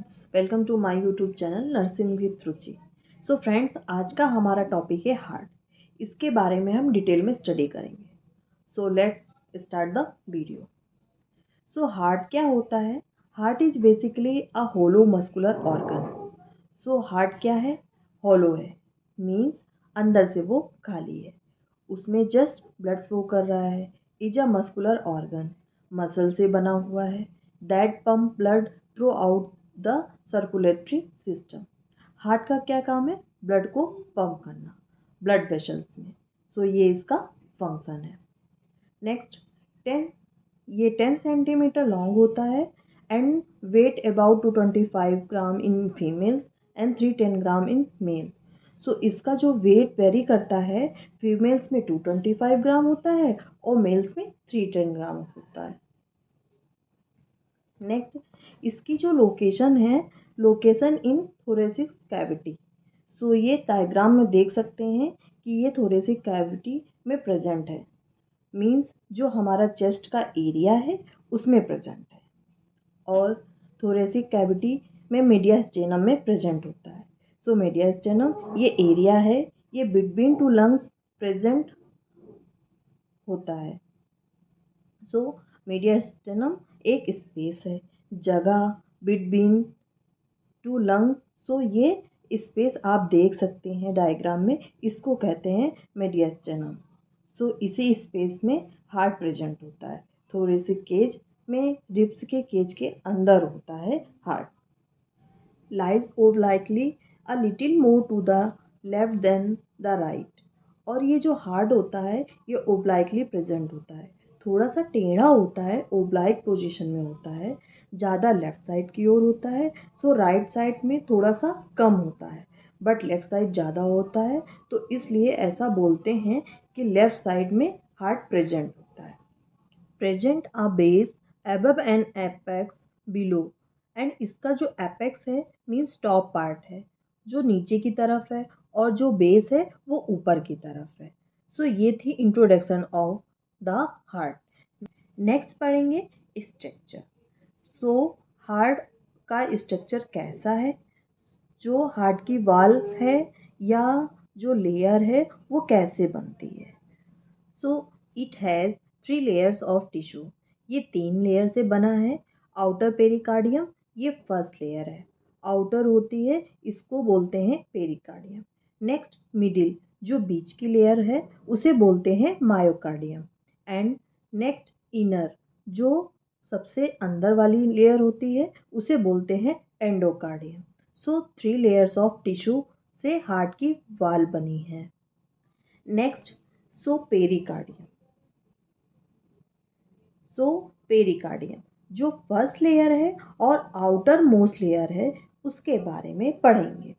Friends, welcome to my YouTube channel nursing with Ruchi. So friends, आज का हमारा topic है हार्ट। इसके बारे में हम डिटेल में स्टडी करेंगे। So let's start the video. So heart क्या होता है? Heart is basically a hollow muscular organ. So heart क्या है? होलो है, मीन्स अंदर से वो खाली है, उसमें जस्ट ब्लड फ्लो कर रहा है। Is a muscular organ, muscle से बना हुआ है, that pump blood through out the circulatory system. Heart का क्या काम है? ब्लड को पंप करना ब्लड वेसल्स में। सो ये इसका फंक्शन है। नेक्स्ट, 10 ये 10 सेंटीमीटर लॉन्ग होता है and weight about 225 gram in females and 310 gram in male. So इसका जो वेट वेरी करता है, फीमेल्स में 225 ग्राम होता है और मेल्स में 310 ग्राम होता है। नेक्स्ट, इसकी जो लोकेशन है, लोकेशन इन थोरेसिक कैविटी। सो ये डायग्राम में देख सकते हैं कि ये थोरेसिक कैविटी में प्रेजेंट है, मीन्स जो हमारा चेस्ट का एरिया है उसमें प्रेजेंट है। और थोरेसिक कैविटी में मीडियास्टेनम में प्रेजेंट होता है। सो मीडियास्टेनम ये एरिया है, ये बिटवीन टू लंग्स प्रेजेंट होता है। सो मीडियास्टेनम एक स्पेस है, जगह बिटवीन टू लंग्स। सो ये स्पेस आप देख सकते हैं डायग्राम में, इसको कहते हैं मीडियास्टेनम। सो इसी स्पेस में हार्ट प्रेजेंट होता है। थोरेसिक केज में रिब्स के केज के अंदर होता है heart. Lies obliquely a little more to the left than the right. और ये जो हार्ट होता है ये ओब्लाइकली प्रेजेंट होता है, थोड़ा सा टेढ़ा होता है, ओब्लाइक पोजीशन में होता है, ज़्यादा लेफ्ट साइड की ओर होता है। सो राइट साइड में थोड़ा सा कम होता है, बट लेफ्ट साइड ज़्यादा होता है, तो इसलिए ऐसा बोलते हैं कि लेफ्ट साइड में हार्ट प्रेजेंट होता है। Present a base above and apex below. And इसका जो एपेक्स है मीन्स टॉप पार्ट है, जो नीचे की तरफ है, और जो बेस है वो ऊपर की तरफ है। सो ये थी introduction of the heart. Next पढ़ेंगे स्ट्रक्चर। सो हार्ट का स्ट्रक्चर कैसा है, जो हार्ट की वाल है या जो लेयर है वो कैसे बनती है। So it has 3 layers of tissue. ये 3 लेयर से बना है। आउटर पेरिकार्डियम ये फर्स्ट लेयर है, आउटर होती है, इसको बोलते हैं पेरिकार्डियम। नेक्स्ट मिडिल, जो बीच की लेयर है उसे बोलते हैं मायोकार्डियम। एंड नेक्स्ट इनर, जो सबसे अंदर वाली लेयर होती है उसे बोलते हैं endocardium. So 3 layers of tissue से हार्ट की वाल बनी है। नेक्स्ट, सो पेरिकार्डियम। सो पेरिकार्डियम जो फर्स्ट लेयर है और आउटर मोस्ट लेयर है उसके बारे में पढ़ेंगे।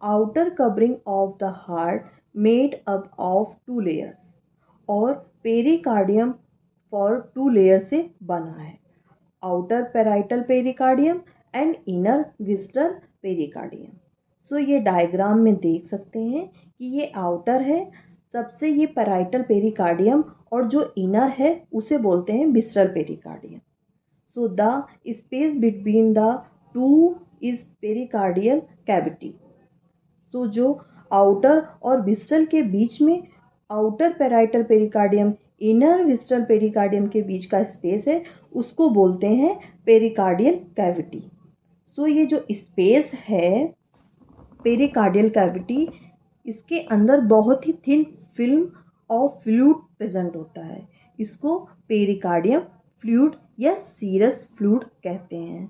Outer covering of the heart made up of 2 layers, और पेरिकार्डियम फॉर 2 लेयर से बना है, outer parietal pericardium and inner visceral pericardium. So ये डायग्राम में देख सकते हैं कि ये आउटर है, सबसे ये पेराइटल पेरिकार्डियम, और जो इनर है उसे बोलते हैं visceral pericardium. So the space between the two is pericardial cavity. So जो आउटर और विस्टल के बीच में, outer parietal pericardium inner visceral pericardium के बीच का स्पेस है, उसको बोलते हैं पेरिकार्डियल कैविटी। सो ये जो स्पेस है पेरिकार्डियल कैविटी, इसके अंदर बहुत ही thin film of fluid present होता है, इसको पेरिकार्डियम फ्लूइड या सीरस फ्लूइड कहते हैं।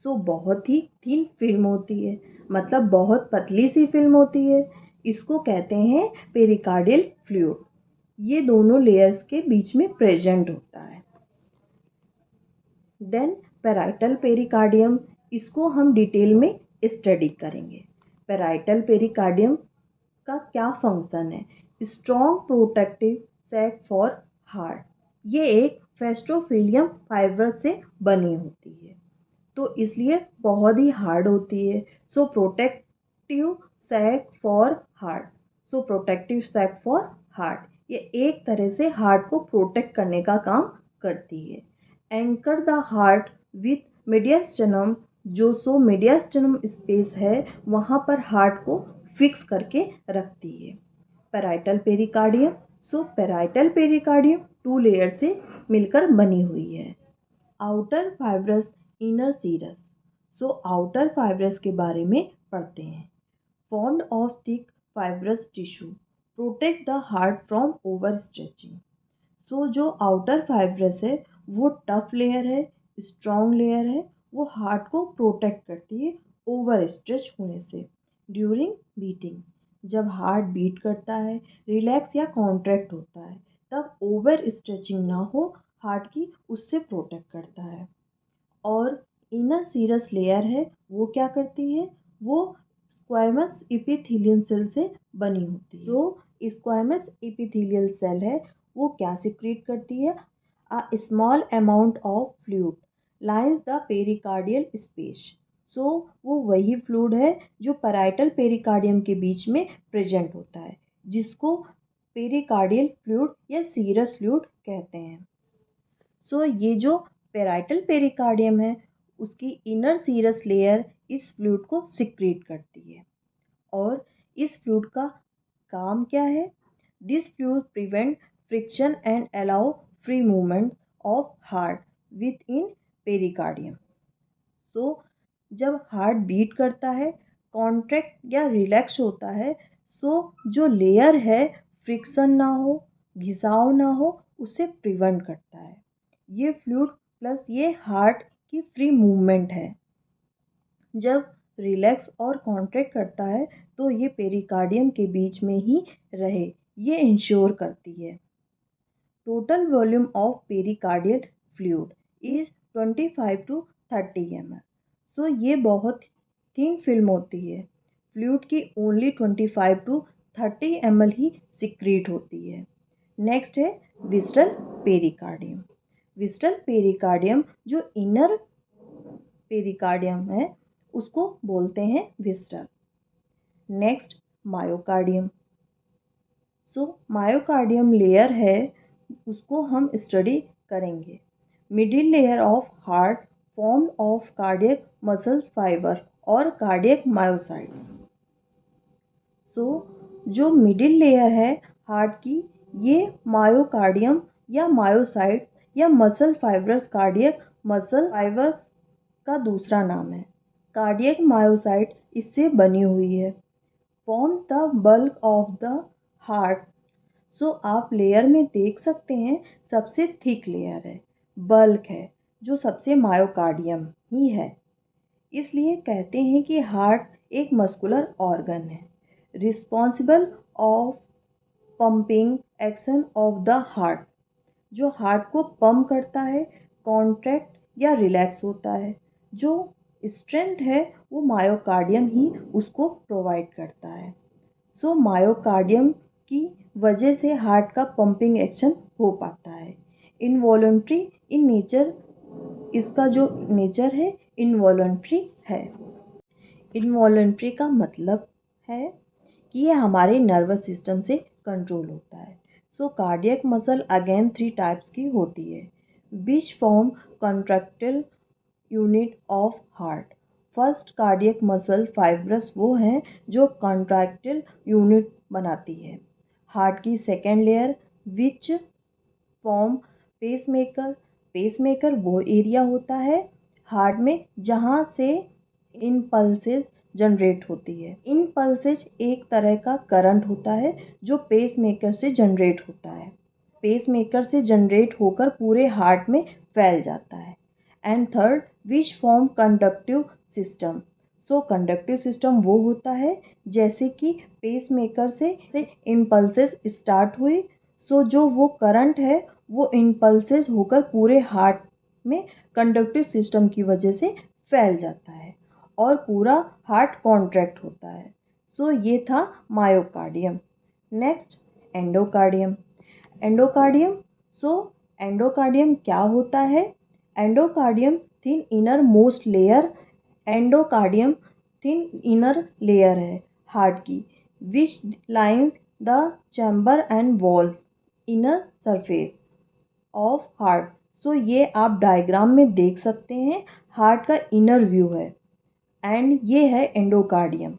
सो बहुत ही थिन फिल्म होती है, मतलब बहुत पतली सी फिल्म होती है, इसको कहते हैं पेरिकार्डियल फ्लूइड। ये दोनों लेयर्स के बीच में प्रेजेंट होता है। देन पेराइटल पेरिकार्डियम, इसको हम डिटेल में स्टडी करेंगे। पेराइटल पेरिकार्डियम का क्या फंक्शन है? Strong protective sac for heart. ये एक फेस्टोफिलियम फाइबर से बनी होती है, तो इसलिए बहुत ही हार्ड होती है। So protective sac for heart. So protective sac for heart, ये एक तरह से हार्ट को प्रोटेक्ट करने का काम करती है। एंकर द हार्ट विथ मीडियास्टेनम जो मीडियास्टिनम स्पेस है वहाँ पर हार्ट को फिक्स करके रखती है। Parietal pericardium, parietal pericardium 2 layer से मिलकर बनी हुई है। Outer fibrous, inner serous. Outer fibrous के बारे में पढ़ते हैं। Formed of thick fibrous tissue protect the heart from over stretching. जो आउटर फाइब्रस है वो टफ लेयर है, स्ट्रॉन्ग लेयर है, वो हार्ट को प्रोटेक्ट करती है ओवर स्ट्रेच होने से। ड्यूरिंग बीटिंग, जब हार्ट बीट करता है, रिलैक्स या कॉन्ट्रैक्ट होता है, तब ओवर स्ट्रेचिंग ना हो हार्ट की, उससे प्रोटेक्ट करता है। और इनर सीरस लेयर है, वो क्या करती है, वो स्क्वैमस एपिथेलियल सेल से बनी होती है। जो स्क्वैमस एपिथेलियल सेल है वो क्या सिक्रीट करती है, a small amount of fluid lines the pericardial space. वो वही फ्लूइड है जो पैराइटल पेरिकार्डियम के बीच में प्रेजेंट होता है, जिसको पेरिकार्डियल फ्लूइड या सीरस फ्लूइड कहते हैं। ये जो पैराइटल पेरिकार्डियम है उसकी इनर सीरस लेयर इस फ्लूइड को सिक्रीट करती है। और इस फ्लूइड का काम क्या है? This fluid prevent friction and allow free movement of heart with in pericardium. जब हार्ट बीट करता है, कॉन्ट्रैक्ट या रिलैक्स होता है, जो लेयर है फ्रिक्शन ना हो, घिसाव ना हो, उसे प्रिवेंट करता है। ये फ्लूइड प्लस ये हार्ट की फ्री मूवमेंट है। जब रिलैक्स और कॉन्ट्रैक्ट करता है तो ये पेरिकार्डियम के बीच में ही रहे, ये इंश्योर करती है। Total volume of pericardial fluid is 25 to 30 ml। ये बहुत थिन फिल्म होती है। फ्लूइड की ओनली 25 to 30 ml ही सिक्रीट होती है। नेक्स्ट है विस्टल पेरिकार्डियम। विस्टल पेरिकार्डियम जो इनर पेरिकार्डियम है उसको बोलते हैं visceral. Next myocardium. Myocardium layer है उसको हम स्टडी करेंगे। Middle layer of heart form of cardiac muscle fibre और कार्डियक मायोसाइट्स। जो मिडिल लेयर है हार्ट की, ये मायोकार्डियम या मायोसाइट या muscle fibrous, cardiac muscle fibres का दूसरा नाम है। कार्डियक मायोसाइट इससे बनी हुई है। Forms the bulk of the heart. आप लेयर में देख सकते हैं सबसे थिक लेयर है, बल्क है, जो सबसे मायोकार्डियम ही है। इसलिए कहते हैं कि हार्ट एक मस्कुलर ऑर्गन है, responsible of pumping action of the heart. जो हार्ट को पंप करता है, कॉन्ट्रैक्ट या रिलैक्स होता है। जो स्ट्रेंथ है वो मायोकार्डियम ही उसको प्रोवाइड करता है। मायोकार्डियम की वजह से हार्ट का पंपिंग एक्शन हो पाता है। इनवॉलंटरी इन नेचर, इसका जो नेचर है इनवॉलंटरी है। इनवॉलंटरी का मतलब है कि ये हमारे नर्वस सिस्टम से कंट्रोल होता है। कार्डियक मसल अगेन 3 टाइप्स की होती है, which form contractile unit of heart. First cardiac muscle fibrous वो हैं जो कॉन्ट्रैक्टाइल यूनिट बनाती है हार्ट की। Second layer which form pacemaker. Pacemaker वो एरिया होता है हार्ट में जहाँ से इम्पल्सेस जनरेट होती है। इम्पल्सेस एक तरह का करंट होता है जो पेसमेकर से जनरेट होता है। पेसमेकर से जनरेट होकर पूरे हार्ट में फैल जाता है। And third which form conductive system. Conductive system वो होता है जैसे कि पेसमेकर से इम्पल्सेस स्टार्ट हुई, जो वो करंट है वो इम्पल्सेस होकर पूरे हार्ट में कंडक्टिव सिस्टम की वजह से फैल जाता है और पूरा हार्ट कॉन्ट्रैक्ट होता है। ये था myocardium. Next endocardium. Endocardium endocardium क्या होता है? Endocardium thin inner most layer. Endocardium thin inner layer है हार्ट की, which lines the chamber and wall inner surface of heart. ये आप डायग्राम में देख सकते हैं, हार्ट का इनर व्यू है। एंड ये है एंडोकार्डियम,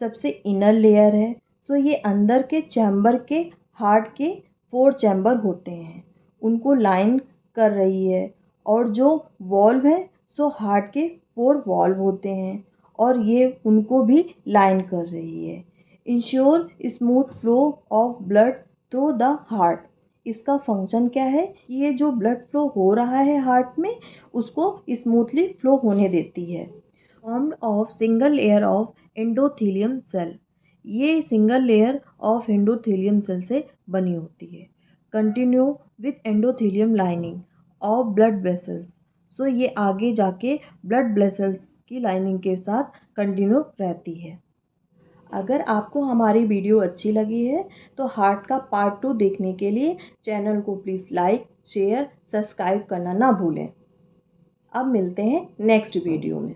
सबसे इनर लेयर है। सो ये अंदर के चैम्बर के हार्ट के 4 चैम्बर होते हैं, उनको लाइन कर रही है। और जो वॉल्व है सो हार्ट के 4 वॉल्व होते हैं और ये उनको भी लाइन कर रही है। Ensure smooth flow of blood through the heart. इसका फंक्शन क्या है कि ये जो ब्लड फ्लो हो रहा है हार्ट में उसको स्मूथली फ्लो होने देती है। Formed of single layer of endothelium cell, ये single layer of endothelium cell से बनी होती है। Continue with endothelium lining of blood vessels, so ये आगे जाके ब्लड वेसल्स की लाइनिंग के साथ कंटिन्यू रहती है। अगर आपको हमारी वीडियो अच्छी लगी है तो हार्ट का पार्ट 2 देखने के लिए चैनल को प्लीज़ लाइक, शेयर, सब्सक्राइब करना ना भूलें। अब मिलते हैं नेक्स्ट वीडियो में।